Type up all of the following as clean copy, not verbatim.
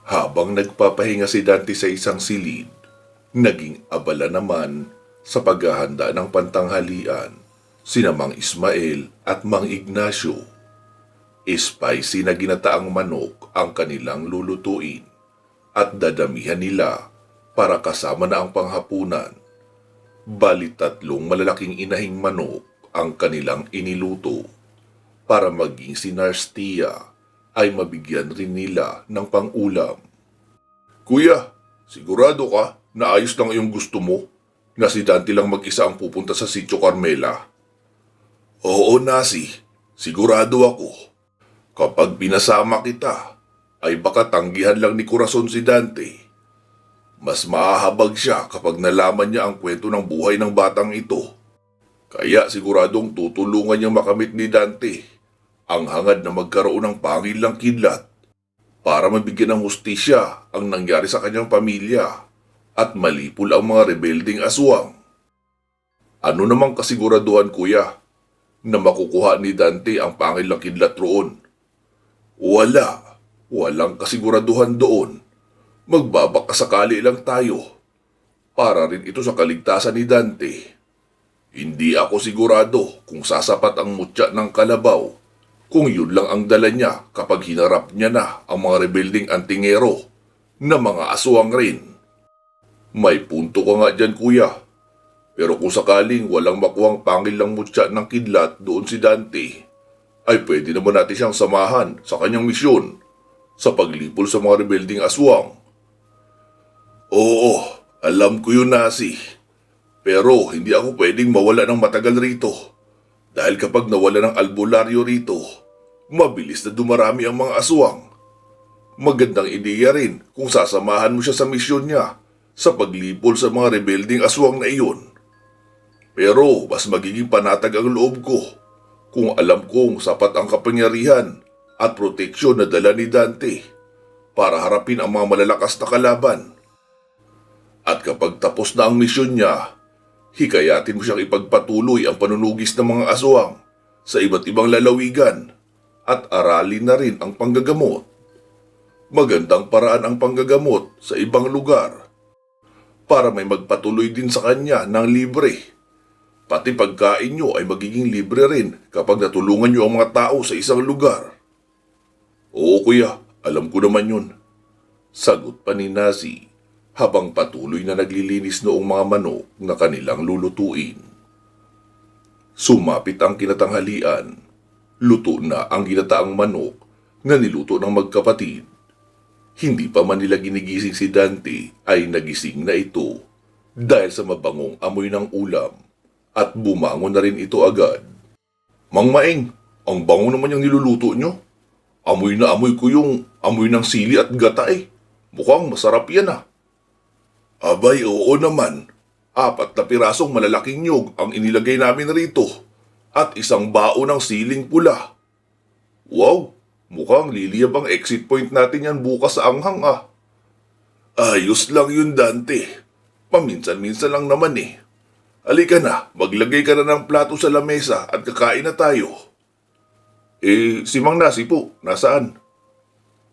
Habang nagpapahinga si Dante sa isang silid, naging abala naman sa paghahanda ng pantanghalian sina Mang Ismael at Mang Ignacio. Spicy na ginataang manok ang kanilang lulutuin at dadamihan nila para kasama na ang panghapunan. Bali tatlong malalaking inahing manok ang kanilang iniluto para maging si Narstia ay mabigyan rin nila ng pangulam. Kuya, sigurado ka na ayos lang yung gusto mo na si Dante lang mag-isa ang pupunta sa Sitio Carmela? Oo, Nasi. Sigurado ako. Kapag pinasama kita, ay baka tanggihan lang ni Corazon si Dante. Mas mahahabag siya kapag nalaman niya ang kwento ng buhay ng batang ito. Kaya siguradong tutulungan niyang makamit ni Dante ang hangad na magkaroon ng pangilang kidlat para mabigyan ng hustisya ang nangyari sa kanyang pamilya at malipol ang mga rebelding aswang. Ano namang kasiguraduhan, kuya, na makukuha ni Dante ang pangilang kidlat roon? Walang kasiguraduhan doon. Magbabakasakali lang tayo. Para rin ito sa kaligtasan ni Dante. Hindi ako sigurado kung sasapat ang mutya ng kalabaw kung yun lang ang dala niya kapag hinarap niya na ang mga rebelding antingero na mga aswang rin. May punto ka nga dyan, kuya. Pero kung sakaling walang makuhang pangilang mutya ng kidlat doon si Dante, ay pwede naman natin siyang samahan sa kanyang misyon sa paglipol sa mga rebelding aswang. Oo, alam ko yun, Nasi. Pero hindi ako pwedeng mawala ng matagal rito. Dahil kapag nawala ng albularyo rito, mabilis na dumarami ang mga aswang. Magandang ideya rin kung sasamahan mo siya sa misyon niya sa paglipol sa mga rebelding aswang na iyon. Pero mas magiging panatag ang loob ko kung alam kong sapat ang kapangyarihan at proteksyon na dala ni Dante para harapin ang mga malalakas na kalaban. At kapag tapos na ang misyon niya, hikayatin mo siyang ipagpatuloy ang panunugis ng mga aswang sa iba't ibang lalawigan at aralin na rin ang panggagamot. Magandang paraan ang panggagamot sa ibang lugar para may magpatuloy din sa kanya ng libre. Pati pagkain nyo ay magiging libre rin kapag natulungan nyo ang mga tao sa isang lugar. Oo, kuya, alam ko naman yun. Sagot pa ni Nasi habang patuloy na naglilinis noong mga manok na kanilang lulutuin. Sumapit ang kinatanghalian. Luto na ang ginataang manok na niluto ng magkapatid. Hindi pa man nila ginigising si Dante ay nagising na ito dahil sa mabangong amoy ng ulam at bumangon na rin ito agad. Mang Maeng, ang bango naman yung niluluto nyo. Amoy na amoy ko yung amoy ng sili at gata eh. Mukhang masarap yan ah. Abay, oo naman. 4 na pirasong malalaking nyog ang inilagay namin rito at isang bao ng siling pula. Wow, mukhang liliyab ang exit point natin yan bukas sa anghang ah. Ayos lang yun, Dante. Paminsan-minsan lang naman eh. Halika na, maglagay ka na ng plato sa lamesa at kakain na tayo. Si Mang Nasi po, nasaan?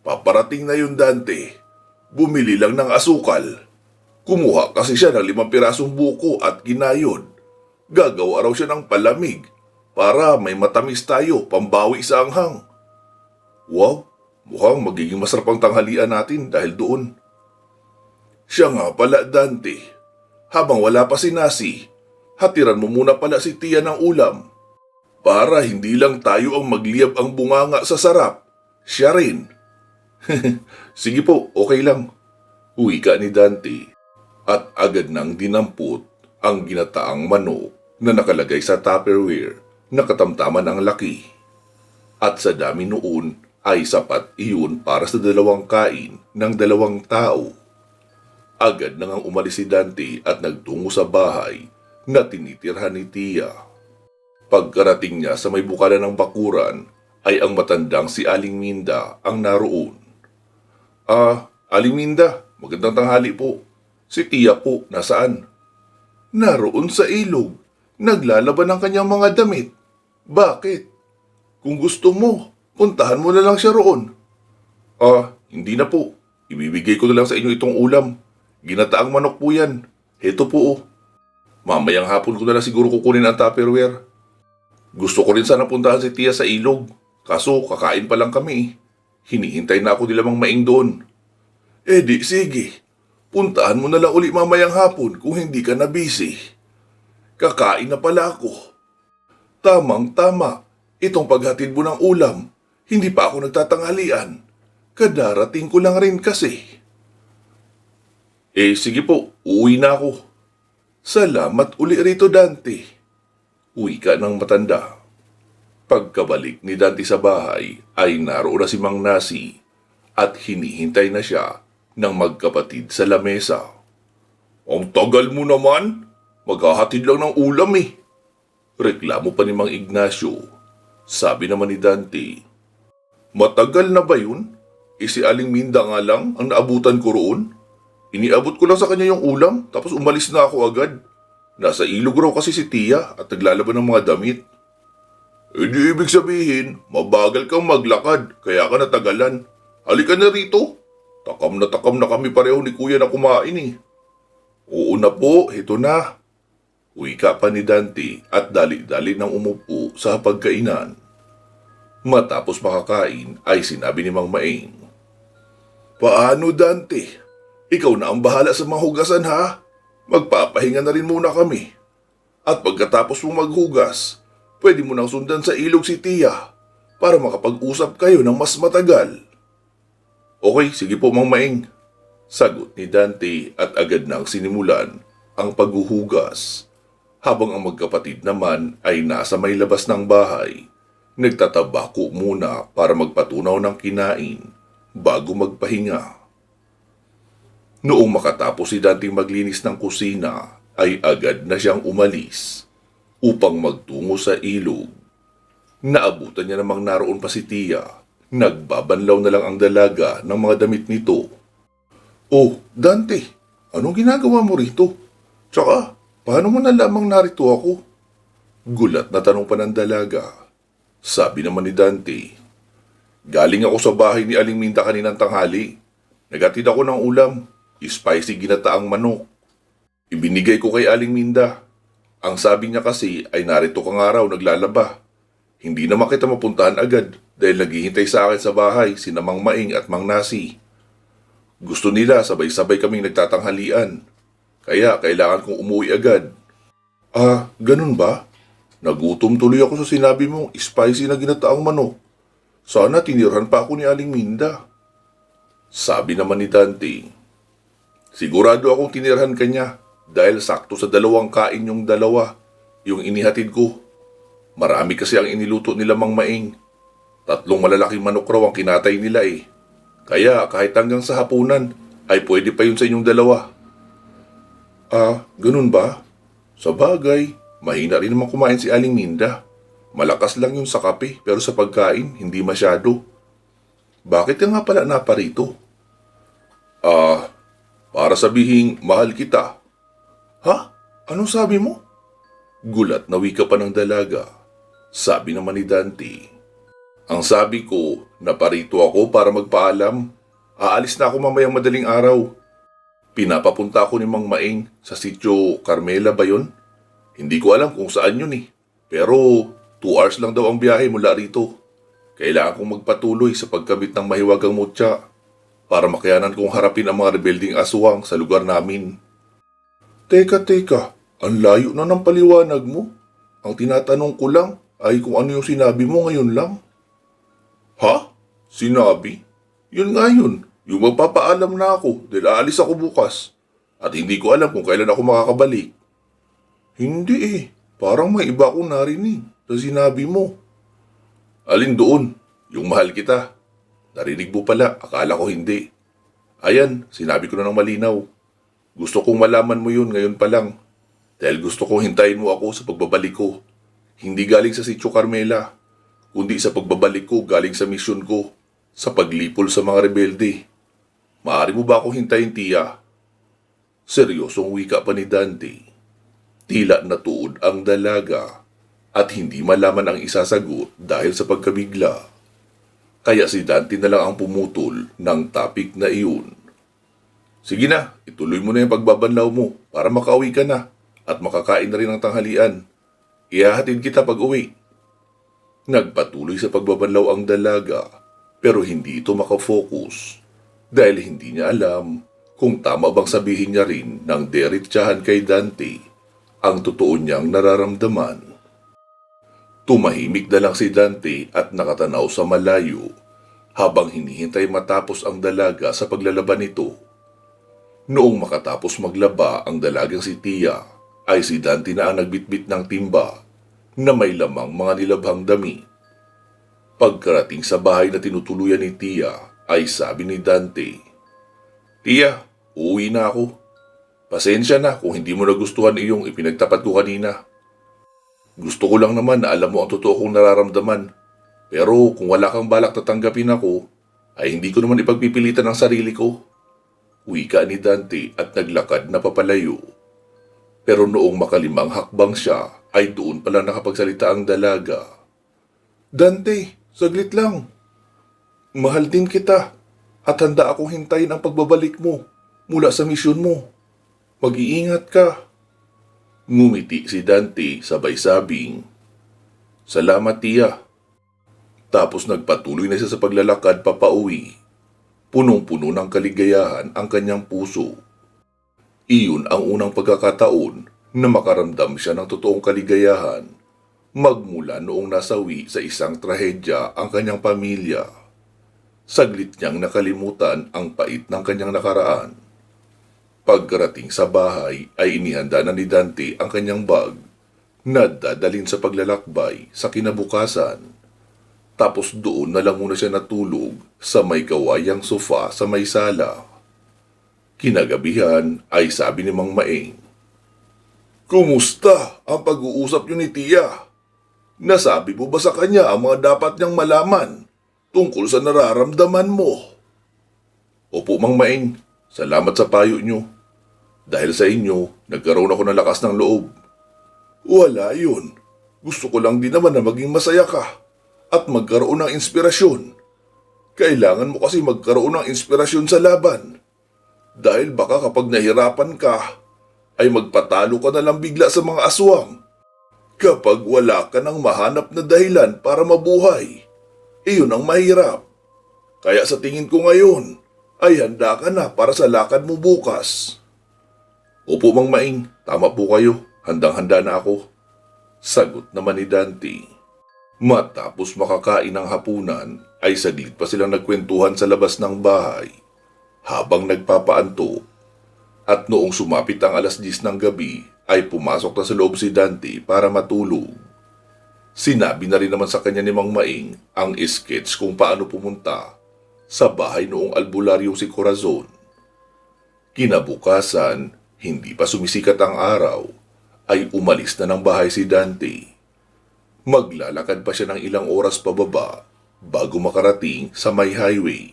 Paparating na yun, Dante. Bumili lang ng asukal. Kumuha kasi siya ng 5 pirasong buko at ginayod. Gagawa raw siya ng palamig para may matamis tayo pambawi sa anghang. Wow, mukhang magiging masarap ang tanghalian natin dahil doon. Siya nga pala, Dante. Habang wala pa si Nasi, hatiran mo muna pala si Tia ng ulam. Para hindi lang tayo ang magliyab ang bunganga sa sarap. Siya rin. Sige po, okay lang. Wika ni Dante. At agad nang dinampot ang ginataang manok na nakalagay sa Tupperware na katamtaman ang laki. At sa dami noon ay sapat iyon para sa 2 kain ng 2 tao. Agad nang umalis si Dante at nagtungo sa bahay na tinitirhan ni Tia. Pagkarating niya sa may bukana ng bakuran ay ang matandang si Aling Minda ang naroon. Aling Minda, magandang tanghali po. Si Tia po, nasaan? Naroon sa ilog. Naglalaban ang kanyang mga damit. Bakit? Kung gusto mo, puntahan mo na lang siya roon. Hindi na po. ibibigay ko na lang sa inyo itong ulam. Ginataang manok po yan. Heto po oh. Mamayang hapon ko na lang siguro kukunin ang Tupperware. Gusto ko rin sana puntahan si Tia sa ilog. Kaso kakain pa lang kami eh. Hinihintay na ako nila Mang Maing doon. Eh di sige. Puntahan mo na lang uli mamayang hapon kung hindi ka na busy. Kakain na pala ako. Tamang-tama. Itong paghatid mo ng ulam, hindi pa ako nagtatanghalian. Kadarating ko lang rin kasi. Eh sige po, uuwi na ako. Salamat uli rito, Dante. Uwi ka ng matanda. Pagkabalik ni Dante sa bahay ay naroon na si Mang Nasi at hinihintay na siya ng magkapatid sa lamesa. Ang tagal mo naman. Maghahatid lang ng ulam eh. Reklamo pa ni Mang Ignacio. Sabi naman ni Dante, matagal na ba yun? Si Aling Minda nga lang ang naabutan ko roon. Iniabot ko lang sa kanya yung ulam tapos umalis na ako agad. Nasa ilog raw kasi si Tia at naglalaban ng mga damit. Eh di ibig sabihin, mabagal kang maglakad kaya ka natagalan. Halika na rito. Takam na kami pareho ni Kuya na kumain eh. Oo na po, ito na. Wika pa ni Dante at dali-dali nang umupo sa pagkainan. Matapos makakain ay sinabi ni Mang Maing, paano Dante? Ikaw na ang bahala sa mga hugasan ha? Magpapahinga na rin muna kami. At pagkatapos mong maghugas, pwede mo nang sundan sa ilog si Tia para makapag-usap kayo ng mas matagal. Okay, sige po Mang Maing. Sagot ni Dante at agad nang sinimulan ang paghuhugas. Habang ang magkapatid naman ay nasa may labas ng bahay, nagtatabako muna para magpatunaw ng kinain bago magpahinga. Noong makatapos si Dante maglinis ng kusina, ay agad na siyang umalis upang magtungo sa ilog. Naabutan niya namang naroon pa si Tia. Nagbabanlaw na lang ang dalaga ng mga damit nito. Oh, Dante, anong ginagawa mo rito? Tsaka, paano mo nalamang narito ako? Gulat na tanong pa ng dalaga. Sabi naman ni Dante, galing ako sa bahay ni Aling Minda kaninang tanghali. Nagatid ako ng ulam, spicy ginataang manok. Ibinigay ko kay Aling Minda. Ang sabi niya kasi ay narito ka nga raw naglalaba. Hindi naman kita mapuntahan agad dahil naghihintay sa akin sa bahay sina Mang Maing at Mang Nasi. Gusto nila sabay-sabay kaming nagtatanghalian. Kaya kailangan kong umuwi agad. Ah, ganun ba? Nagutom tuloy ako sa sinabi mong spicy na ginataang manok. Sana tinirhan pa ako ni Aling Minda. Sabi naman ni Dante, sigurado akong tinirhan ka niya dahil sakto sa dalawang kain yung dalawa, yung inihatid ko. Marami kasi ang iniluto nila Mang Maing. 3 malalaking manok raw ang kinatay nila eh. Kaya kahit hanggang sa hapunan ay pwede pa yun sa inyong dalawa. Ah, ganun ba? Sa bagay, mahina rin naman kumain si Aling Minda. Malakas lang yun sa kape pero sa pagkain hindi masyado. Bakit ka nga pala naparito? Ah, para sabihing mahal kita. Ha? Anong sabi mo? Gulat na wika pa ng dalaga. Sabi naman ni Dante, ang sabi ko, naparito ako para magpaalam. Aalis na ako mamayang madaling araw. Pinapapunta ako ni Mang Maing sa sitio Carmela ba yun? Hindi ko alam kung saan yun eh. Pero 2 hours lang daw ang biyahe mula rito. Kailangan kong magpatuloy sa pagkabit ng mahiwagang mutya para makayanan kong harapin ang mga rebelding aswang sa lugar namin. Teka, ang layo na ng paliwanag mo. Ang tinatanong ko lang ay kung ano yung sinabi mo ngayon lang. Ha? Sinabi? Yun nga yun. Yung magpapaalam na ako dahil aalis ako bukas. At hindi ko alam kung kailan ako makakabalik. Hindi eh. Parang may iba akong narinig sa sinabi mo. Alin doon? Yung mahal kita. Narinig mo pala. Akala ko hindi. Ayan, sinabi ko na ng malinaw. Gusto kong malaman mo yun ngayon pa lang. Dahil gusto kong hintayin mo ako sa pagbabalik ko. Hindi galing sa Sitio Carmela. Kundi sa pagbabalik ko galing sa misyon ko. Sa paglipol sa mga rebelde. Maaari mo ba akong hintayin, Tia? Seryosong wika pa ni Dante. Tila natuod ang dalaga at hindi malaman ang isasagot dahil sa pagkabigla. Kaya si Dante na lang ang pumutol ng topic na iyon. Sige na, ituloy mo na yung pagbabanlaw mo para makauwi ka na at makakain na rin ng tanghalian. Ihahatid kita pag uwi. Nagpatuloy sa pagbabanlaw ang dalaga pero hindi ito makafocus dahil hindi niya alam kung tama bang sabihin niya rin ng diretsahan kay Dante ang totoo niyang nararamdaman. Tumahimik na lang si Dante at nakatanaw sa malayo habang hinihintay matapos ang dalaga sa paglalaban nito. Noong makatapos maglaba ang dalagang si Tia, ay si Dante na ang nagbitbit ng timba na may lamang mga nilabhang dami. Pagkarating sa bahay na tinutuluyan ni Tia, ay sabi ni Dante, "Tia, uuwi na ako. Pasensya na kung hindi mo nagustuhan iyong ipinagtapat ko kanina. Gusto ko lang naman na alam mo ang totoo kong nararamdaman. Pero kung wala kang balak na tanggapin ako, ay hindi ko naman ipagpipilitan ang sarili ko." Wika ni Dante at naglakad na papalayo. Pero noong makalimang hakbang siya, ay doon pala nakapagsalita ang dalaga. "Dante, saglit lang. Mahal din kita at handa akong hintayin ang pagbabalik mo mula sa misyon mo. Mag-iingat ka." Ngumiti si Dante sabay sabing, "Salamat, Tia." Tapos nagpatuloy na siya sa paglalakad papauwi. Punong-puno ng kaligayahan ang kanyang puso. Iyon ang unang pagkakataon na makaramdam siya ng totoong kaligayahan magmula noong nasawi sa isang trahedya ang kanyang pamilya. Saglit niyang nakalimutan ang pait ng kanyang nakaraan. Pagkarating sa bahay ay inihanda na ni Dante ang kanyang bag na dadalhin sa paglalakbay sa kinabukasan. Tapos doon na lang muna siya natulog sa may kawayang sofa sa may sala. Kinagabihan ay sabi ni Mang Maeng, "Kumusta ang pag-uusap niyo ni Tia? Nasabi mo ba sa kanya ang mga dapat niyang malaman tungkol sa nararamdaman mo?" "Opo, Mang Maeng. Salamat sa payo niyo. Dahil sa inyo, nagkaroon ako ng lakas ng loob." "Wala yun. Gusto ko lang din naman na maging masaya ka at magkaroon ng inspirasyon. Kailangan mo kasi magkaroon ng inspirasyon sa laban. Dahil baka kapag nahirapan ka, ay magpatalo ka na lang bigla sa mga aswang. Kapag wala ka nang mahanap na dahilan para mabuhay, iyon ang mahirap. Kaya sa tingin ko ngayon, ay handa ka na para sa lakad mo bukas." "Opo, Mang Maeng. Tama po kayo. Handang-handa na ako." Sagot naman ni Dante. Matapos makakain ng hapunan, ay saglit pa silang nagkwentuhan sa labas ng bahay habang nagpapaanto. At noong sumapit ang 10:00 ng gabi, ay pumasok na sa loob si Dante para matulog. Sinabi na rin naman sa kanya ni Mang Maeng ang sketch kung paano pumunta sa bahay noong albularyo si Corazon. Kinabukasan, hindi pa sumisikat ang araw, ay umalis na ng bahay si Dante. Maglalakad pa siya ng ilang oras pababa bago makarating sa may highway.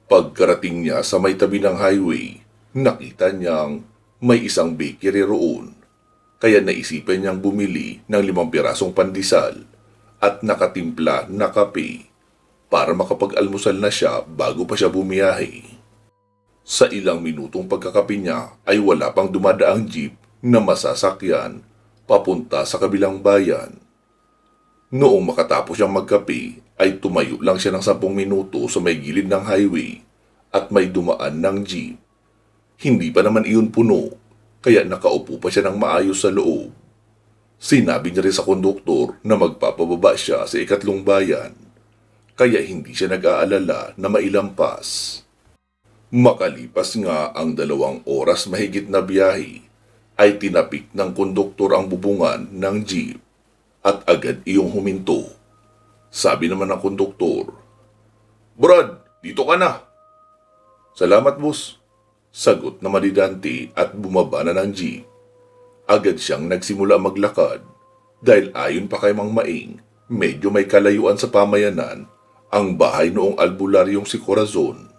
Pagkarating niya sa may tabi ng highway, nakita niyang may isang bakery roon. Kaya naisipan niyang bumili ng 5 pirasong pandesal at nakatimpla na kape para makapag-almusal na siya bago pa siya bumiyahe. Sa ilang minutong pagkakape niya ay wala pang dumadaang jeep na masasakyan papunta sa kabilang bayan. Noong makatapos siyang magkape, ay tumayo lang siya ng 10 minuto sa may gilid ng highway at may dumaan ng jeep. Hindi pa naman iyon puno, kaya nakaupo pa siya ng maayos sa loob. Sinabi niya rin sa konduktor na magpapababa siya sa 3 bayan, kaya hindi siya nag-aalala na mailampas. Makalipas nga ang 2 oras mahigit na biyahe, ay tinapik ng konduktor ang bubungan ng jeep at agad iyong huminto. Sabi naman ng konduktor, "Brad, dito ka na." "Salamat, boss." Sagot naman ni Dante at bumaba na ng jeep. Agad siyang nagsimula maglakad dahil ayon pa kay Mang Maeng, medyo may kalayuan sa pamayanan ang bahay noong albularyong si Corazon.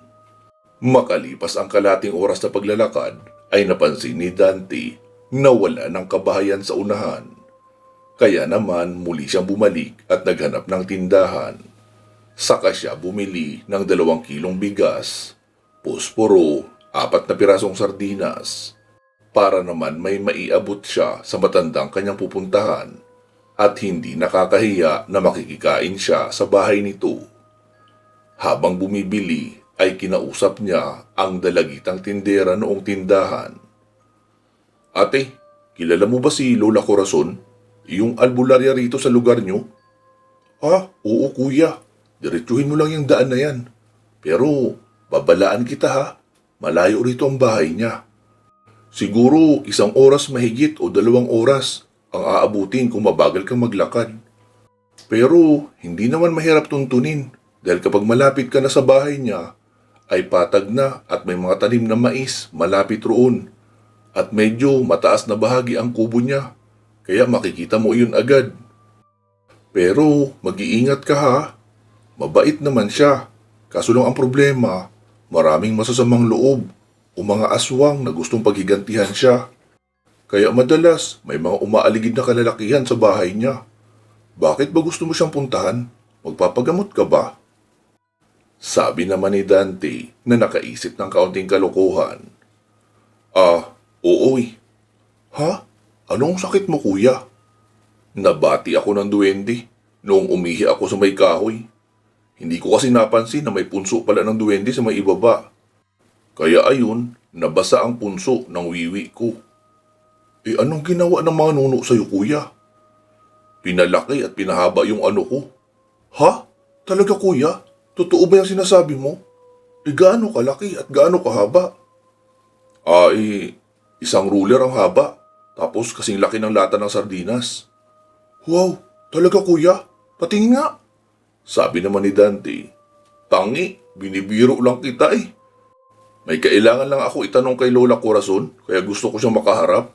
Makalipas ang kalating oras na paglalakad, ay napansin ni Dante na wala ng kabahayan sa unahan. Kaya naman muli siyang bumalik at naghanap ng tindahan. Saka siya bumili ng 2 kilong bigas, posporo, 4 na pirasong sardinas, para naman may maiabot siya sa matandang kanyang pupuntahan at hindi nakakahiya na makikikain siya sa bahay nito. Habang bumibili ay kinausap niya ang dalagitang tindera noong tindahan. Ate, kilala mo ba si Lola Corazon? Yung albularya rito sa lugar nyo? Oo kuya, diretsuhin mo lang yung daan na yan. Pero babalaan kita ha, malayo rito ang bahay niya. Siguro 1 oras mahigit o 2 oras ang aabutin kung mabagal kang maglakad. Pero hindi naman mahirap tuntunin dahil kapag malapit ka na sa bahay niya, ay patag na at may mga tanim na mais malapit roon. At medyo mataas na bahagi ang kubo niya, kaya makikita mo yun agad. Pero mag-iingat ka ha, mabait naman siya. Kaso lang ang problema, maraming masasamang loob o mga aswang na gustong paghigantihan siya. Kaya madalas may mga umaaligid na kalalakihan sa bahay niya. Bakit ba gusto mo siyang puntahan? Magpapagamot ka ba? Sabi naman ni Dante na nakaisip ng kaunting kalokohan. Oo eh. Ha? Anong sakit mo kuya? Nabati ako ng duwende noong umihi ako sa may kahoy. Hindi ko kasi napansin na may punso pala ng duwende sa may ibaba. Kaya ayun, nabasa ang punso ng wiwi ko. Anong ginawa ng mga nuno sa'yo kuya? Pinalaki at pinahaba yung ano ko. Ha? Talaga kuya? Totoo ba yung sinasabi mo? Gaano kalaki at gaano kahaba? Isang ruler ang haba. Tapos kasing laki ng lata ng sardinas. Wow, talaga kuya? Patingin nga. Sabi naman ni Dante. Tangi, binibiro lang kita eh. May kailangan lang ako itanong kay Lola Corazon, kaya gusto ko siyang makaharap.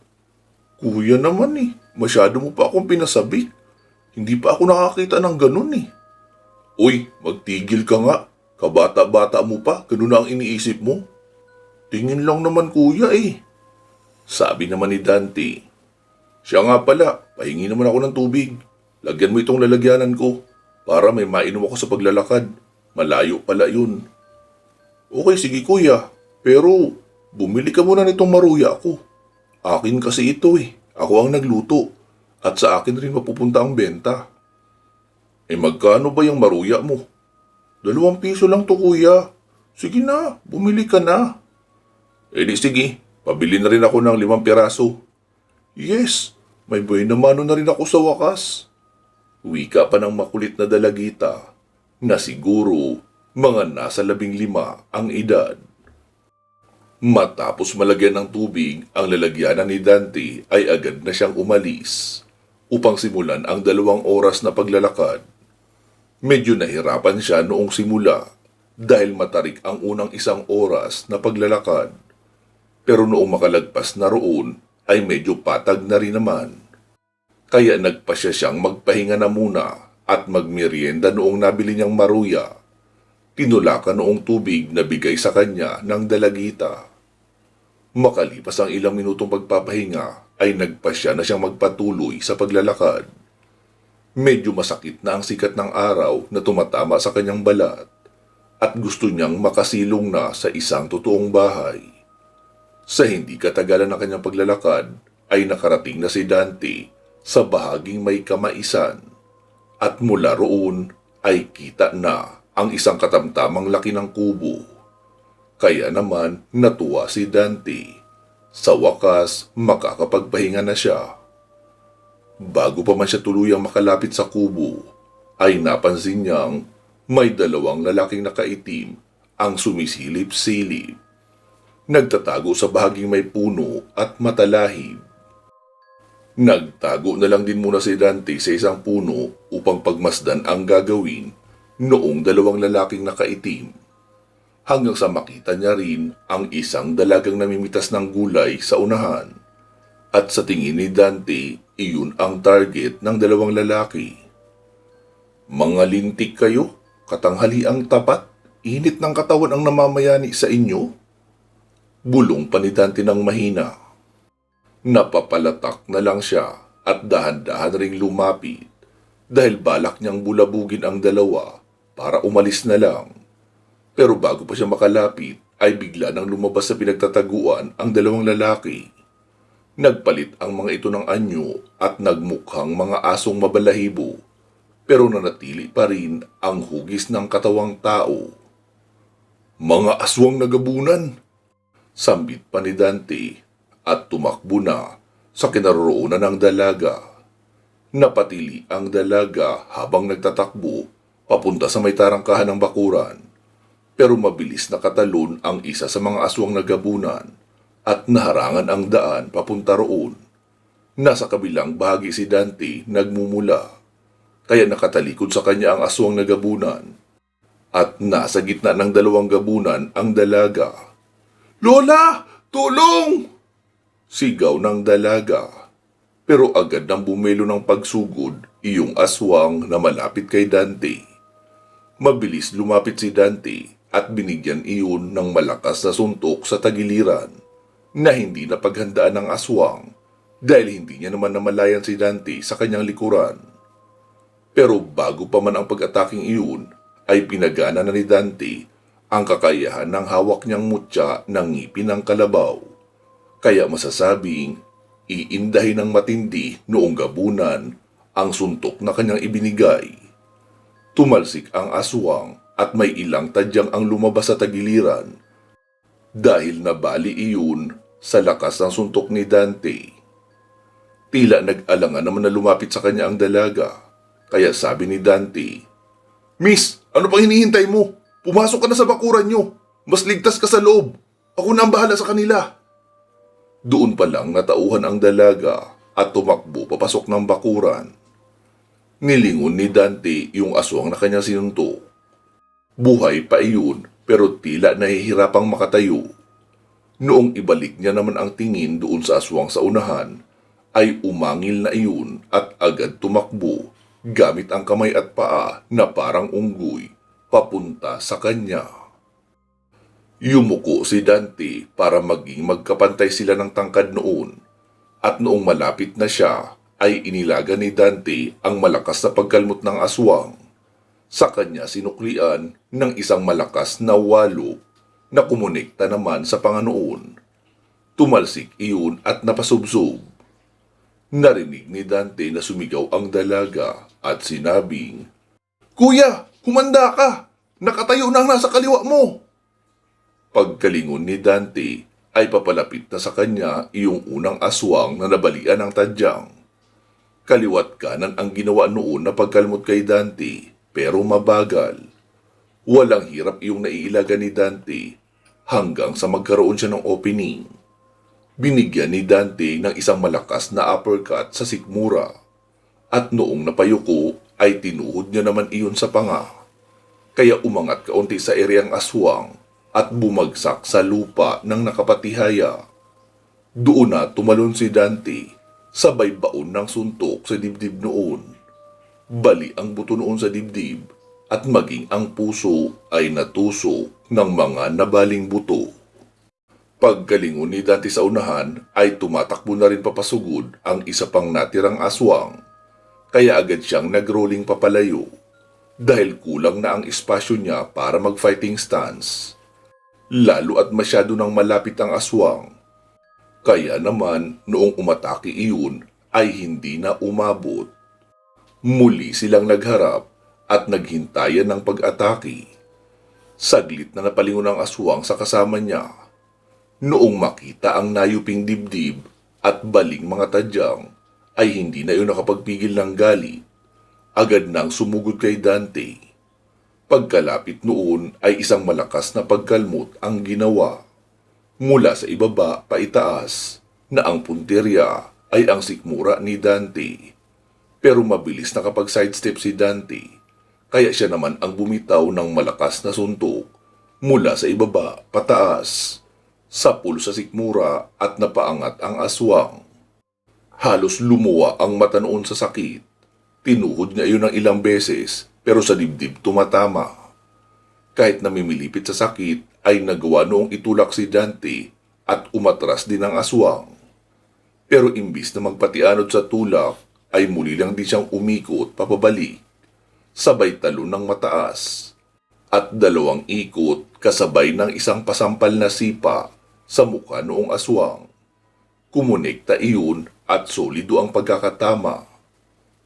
Kuya naman eh, masyado mo pa akong pinasabik. Hindi pa ako nakakita ng ganun eh. Uy, magtigil ka nga. Kabata-bata mo pa, ganun na ang iniisip mo. Tingin lang naman kuya eh. Sabi naman ni Dante. Siya nga pala, pahingi naman ako ng tubig. Lagyan mo itong lalagyanan ko para may mainom ako sa paglalakad. Malayo pala yun. Okay, sige kuya. Pero bumili ka muna nitong maruya ko. Akin kasi ito eh. Ako ang nagluto. At sa akin rin mapupunta ang benta. Magkano ba yung maruya mo? 2 piso lang to kuya. Sige na, bumili ka na. Di sige, pabili na rin ako ng 5 piraso. Yes, may buhay na mano na rin ako sa wakas. Wika pa ng makulit na dalagita na siguro mga nasa 15 ang edad. Matapos malagyan ng tubig ang lalagyanan ni Dante ay agad na siyang umalis upang simulan ang 2 oras na paglalakad. Medyo nahirapan siya noong simula dahil matarik ang unang 1 oras na paglalakad. Pero noong makalagpas na roon ay medyo patag na rin naman. Kaya nagpasya siyang magpahinga na muna at magmerienda noong nabili niyang maruya. Tinulakan noong tubig na bigay sa kanya ng dalagita. Makalipas ang ilang minutong pagpapahinga ay nagpasya na siyang magpatuloy sa paglalakad. Medyo masakit na ang sikat ng araw na tumatama sa kanyang balat at gusto niyang makasilong na sa isang totoong bahay. Sa hindi katagalan ng kanyang paglalakad ay nakarating na si Dante sa bahaging may kamaisan at mula roon ay kita na ang isang katamtamang laki ng kubo. Kaya naman natuwa si Dante. Sa wakas makakapagpahinga na siya. Bago pa man siya tuluyang makalapit sa kubo, ay napansin niyang may 2 lalaking nakaitim ang sumisilip-silip. Nagtatago sa bahaging may puno at matalahib. Nagtago na lang din muna si Dante sa isang puno upang pagmasdan ang gagawin noong 2 lalaking nakaitim. Hanggang sa makita niya rin ang isang dalagang namimitas ng gulay sa unahan. At sa tingin ni Dante, iyon ang target ng 2 lalaki. Mga lintik kayo, katanghali ang tapat, init ng katawan ang namamayani sa inyo. Bulong pa ni Dante ng mahina. Napapalatak na lang siya at dahan-dahan ring lumapit dahil balak niyang bulabugin ang 2 para umalis na lang. Pero bago pa siya makalapit ay bigla nang lumabas sa pinagtataguan ang dalawang lalaki. Nagpalit ang mga ito ng anyo at nagmukhang mga asong mabalahibo, pero nanatili pa rin ang hugis ng katawang tao. Mga aswang nagabunan! Sambit pa ni Dante at tumakbo na sa kinaroroonan ng dalaga. Napatili ang dalaga habang nagtatakbo papunta sa may tarangkahan ng bakuran, pero mabilis na katalon ang isa sa mga aswang nagabunan at naharangan ang daan papunta roon. Nasa kabilang bahagi si Dante nagmumula, kaya nakatalikod sa kanya ang aswang nagabunan at nasa gitna ng dalawang gabunan ang dalaga. Lola! Tulong! Sigaw ng dalaga, pero agad nang bumelo ng pagsugod iyong aswang na malapit kay Dante. Mabilis lumapit si Dante at binigyan iyon ng malakas na suntok sa tagiliran na hindi napaghandaan ng aswang dahil hindi niya naman namalayan si Dante sa kanyang likuran. Pero bago pa man ang pag-ataking iyon, ay pinagana na ni Dante ang kakayahan ng hawak niyang mutya ng ngipin ng kalabaw. Kaya masasabing iindahin ng matindi noong gabunan ang suntok na kanyang ibinigay. Tumalsik ang aswang at may ilang tadyang ang lumabas sa tagiliran dahil nabali iyon sa lakas ng suntok ni Dante. Tila nag-alangan naman na lumapit sa kanya ang dalaga, kaya sabi ni Dante, Miss, ano pang hinihintay mo? Pumasok ka na sa bakuran nyo. Mas ligtas ka sa loob. Ako na ang bahala sa kanila. Doon pa lang natauhan ang dalaga at tumakbo papasok ng bakuran. Nilingon ni Dante yung aswang na kanya sinuntok. Buhay pa iyon pero tila nahihirapang makatayo. Noong ibalik niya naman ang tingin doon sa aswang sa unahan, ay umangil na iyon at agad tumakbo gamit ang kamay at paa na parang unggoy papunta sa kanya. Yumuko si Dante para maging magkapantay sila ng tangkad noon, at noong malapit na siya ay inilaga ni Dante ang malakas na pagkalmot ng aswang. Sa kanya sinuklian ng isang malakas na walo na kumonekta naman sa Panginoon. Tumalsik iyon at napasubsob. Narinig ni Dante na sumigaw ang dalaga at sinabing, Kuya, humanda ka! Nakatayo na ang nasa kaliwa mo! Pagkalingon ni Dante ay papalapit na sa kanya iyong unang aswang na nabalian ng tadyang. Kaliwat kanan ang ginawa noon na pagkalmot kay Dante, pero mabagal. Walang hirap iyong naiilaga ni Dante hanggang sa magkaroon siya ng opening. Binigyan ni Dante ng isang malakas na uppercut sa sikmura, at noong napayuko ay tinuhod niya naman iyon sa panga. Kaya umangat kaunti sa ereyang aswang at bumagsak sa lupa ng nakapatihaya. Doon na tumalon si Dante, sabay baon ng suntok sa dibdib noon. Bali ang buto noon sa dibdib at maging ang puso ay natusok ng mga nabaling buto. Pagkalingon ni Dante sa unahan ay tumatakbo na rin papasugod ang isa pang natirang aswang, kaya agad siyang nagrolling papalayo dahil kulang na ang espasyo niya para mag-fighting stance. Lalo at masyado nang malapit ang aswang. Kaya naman noong umatake iyon ay hindi na umabot. Muli silang nagharap at naghintayan ng pag-atake. Saglit na napalingon ang aswang sa kasama niya. Noong makita ang nayuping dibdib at baling mga tadyang, ay hindi na iyon nakapagpigil ng galit. Agad nang sumugod kay Dante. Pagkalapit noon ay isang malakas na pagkalmot ang ginawa. Mula sa ibaba paitaas na ang punterya ay ang sikmura ni Dante. Pero mabilis nakapag-sidestep si Dante, kaya siya naman ang bumitaw ng malakas na suntok mula sa ibaba pataas, sapul sa sikmura at napaangat ang aswang. Halos lumuwa ang mata noon sa sakit. Tinuhod niya iyon ng ilang beses pero sa dibdib tumatama. Kahit namimilipit sa sakit ay nagawa noong itulak si Dante at umatras din ang aswang. Pero imbis na magpatianod sa tulak ay muli lang din siyang umikot papabalik, sabay talon ng mataas. at 2 ikot kasabay ng isang pasampal na sipa sa mukha noong aswang. Kumonekta iyon at solido ang pagkakatama.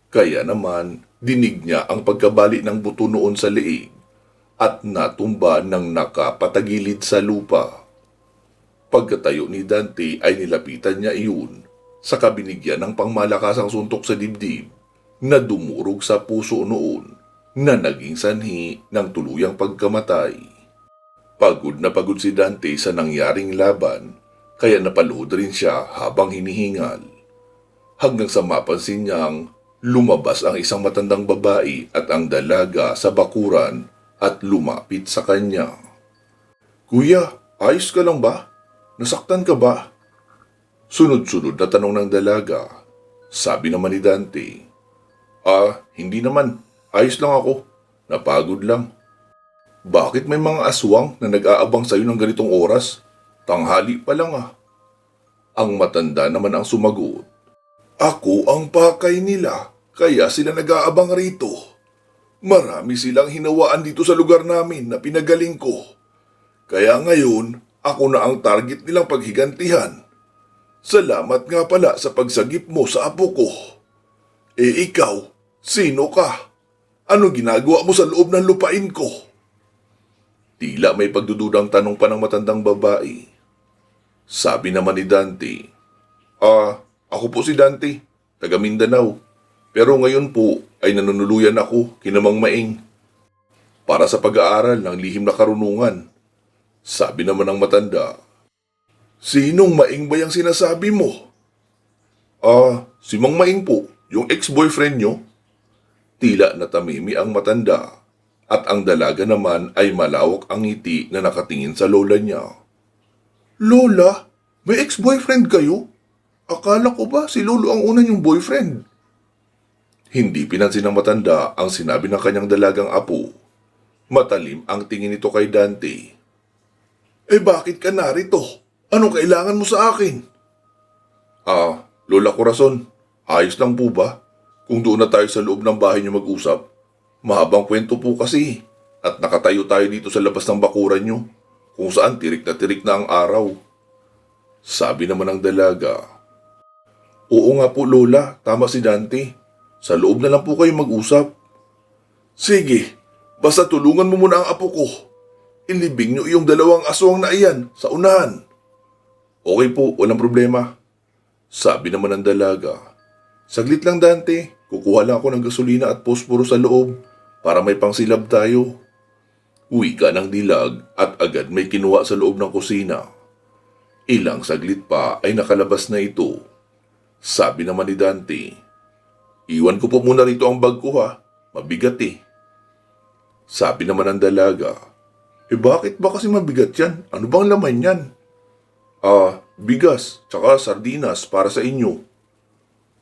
Kaya naman, dinig niya ang pagkabali ng buto noon sa leeg at natumba ng nakapatagilid sa lupa. Pagkatayo ni Dante ay nilapitan niya iyon sa kabinigyan ng pangmalakasang suntok sa dibdib na dumurog sa puso noon na naging sanhi ng tuluyang pagkamatay. Pagod na pagod si Dante sa nangyaring laban kaya napaluhod rin siya habang hinihingal. Hanggang sa mapansin niyang lumabas ang isang matandang babae at ang dalaga sa bakuran at lumapit sa kanya. "Kuya, ayos ka lang ba? Nasaktan ka ba?" Sunod-sunod na tanong ng dalaga. Sabi naman ni Dante, Hindi naman. Ayos lang ako. Napagod lang." "Bakit may mga aswang na nag-aabang sa'yo ng ganitong oras? Tanghali pa lang ah." Ang matanda naman ang sumagot, "Ako ang pakay nila, kaya sila nag-aabang rito. Marami silang hinawaan dito sa lugar namin na pinagaling ko. Kaya ngayon, ako na ang target nilang paghigantihan. Salamat nga pala sa pagsagip mo sa apo ko. Ikaw, sino ka? Ano ginagawa mo sa loob ng lupain ko?" Tila may pagdududang tanong pa ng matandang babae. Sabi naman ni Dante, Ako po si Dante, taga Mindanao. Pero ngayon po ay nanunuluyan ako kinamang maing para sa pag-aaral ng lihim na karunungan." Sabi naman ng matanda, "Sinong maing ba yung sinasabi mo?" Si Mang Maing po, yung ex-boyfriend nyo." Tila natamimi ang matanda at ang dalaga naman ay malawak ang ngiti na nakatingin sa lola niya. "Lola, may ex-boyfriend kayo? Akala ko ba si Lolo ang una niyong boyfriend?" Hindi pinansin ng matanda ang sinabi ng kanyang dalagang apo. Matalim ang tingin nito kay Dante. Bakit ka narito? Anong kailangan mo sa akin?" Lola Corazon, ayos lang po ba? Kung doon na tayo sa loob ng bahay niyo mag-usap? Mahabang kwento po kasi at nakatayo tayo dito sa labas ng bakuran niyo kung saan tirik na ang araw. Sabi naman ng dalaga, "Oo nga po Lola, tama si Dante. Sa loob na lang po kayo mag-usap." "Sige, basta tulungan mo muna ang apo ko. Ilibing niyo yung 2 aswang na iyan sa unahan." "Okay po, walang problema." Sabi naman ng dalaga, "Saglit lang Dante, kukuha lang ako ng gasolina at posporo sa loob para may pangsilab tayo." Wika ng dilag at agad may kinuha sa loob ng kusina. Ilang saglit pa ay nakalabas na ito. Sabi naman ni Dante, "Iwan ko po muna rito ang bag ko ha, mabigat eh." Sabi naman ng dalaga, Bakit ba kasi mabigat yan? Ano bang laman yan?" Bigas, tsaka sardinas para sa inyo."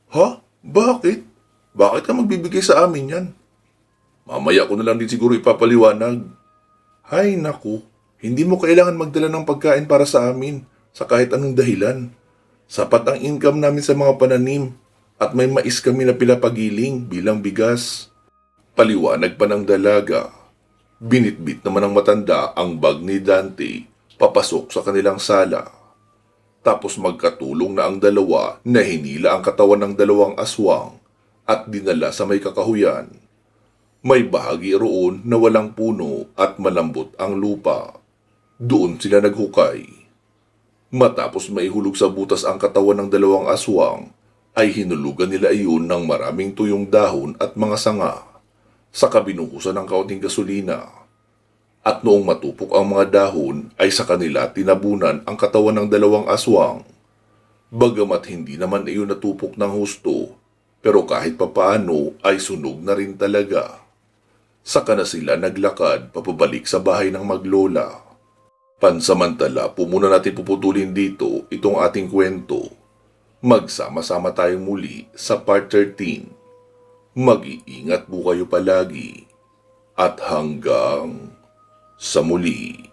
"Ha? Bakit? Bakit ka magbibigay sa amin yan?" "Mamaya ko na lang din siguro ipapaliwanag." "Hay naku, hindi mo kailangan magdala ng pagkain para sa amin sa kahit anong dahilan. Sapat ang income namin sa mga pananim at may mais kami na pinapagiling bilang bigas." Paliwanag pa ng dalaga. Binitbit naman ng matanda ang bag ni Dante papasok sa kanilang sala. Tapos magkatulong na ang dalawa na hinila ang katawan ng 2 aswang at dinala sa may kakahuyan. May bahagi roon na walang puno at malambot ang lupa. Doon sila naghukay. Matapos maihulog sa butas ang katawan ng 2 aswang, ay hinulugan nila iyon ng maraming tuyong dahon at mga sanga. Saka binuhusan ng kaunting gasolina. At noong matupok ang mga dahon ay sa kanila tinabunan ang katawan ng 2 aswang. Bagamat hindi naman iyon natupok ng husto, pero kahit papaano ay sunog na rin talaga. Saka na sila naglakad papabalik sa bahay ng maglola. Pansamantala, muna natin puputulin dito itong ating kwento. Magsama-sama tayong muli sa part 13. Mag-iingat po kayo palagi at hanggang sa muli.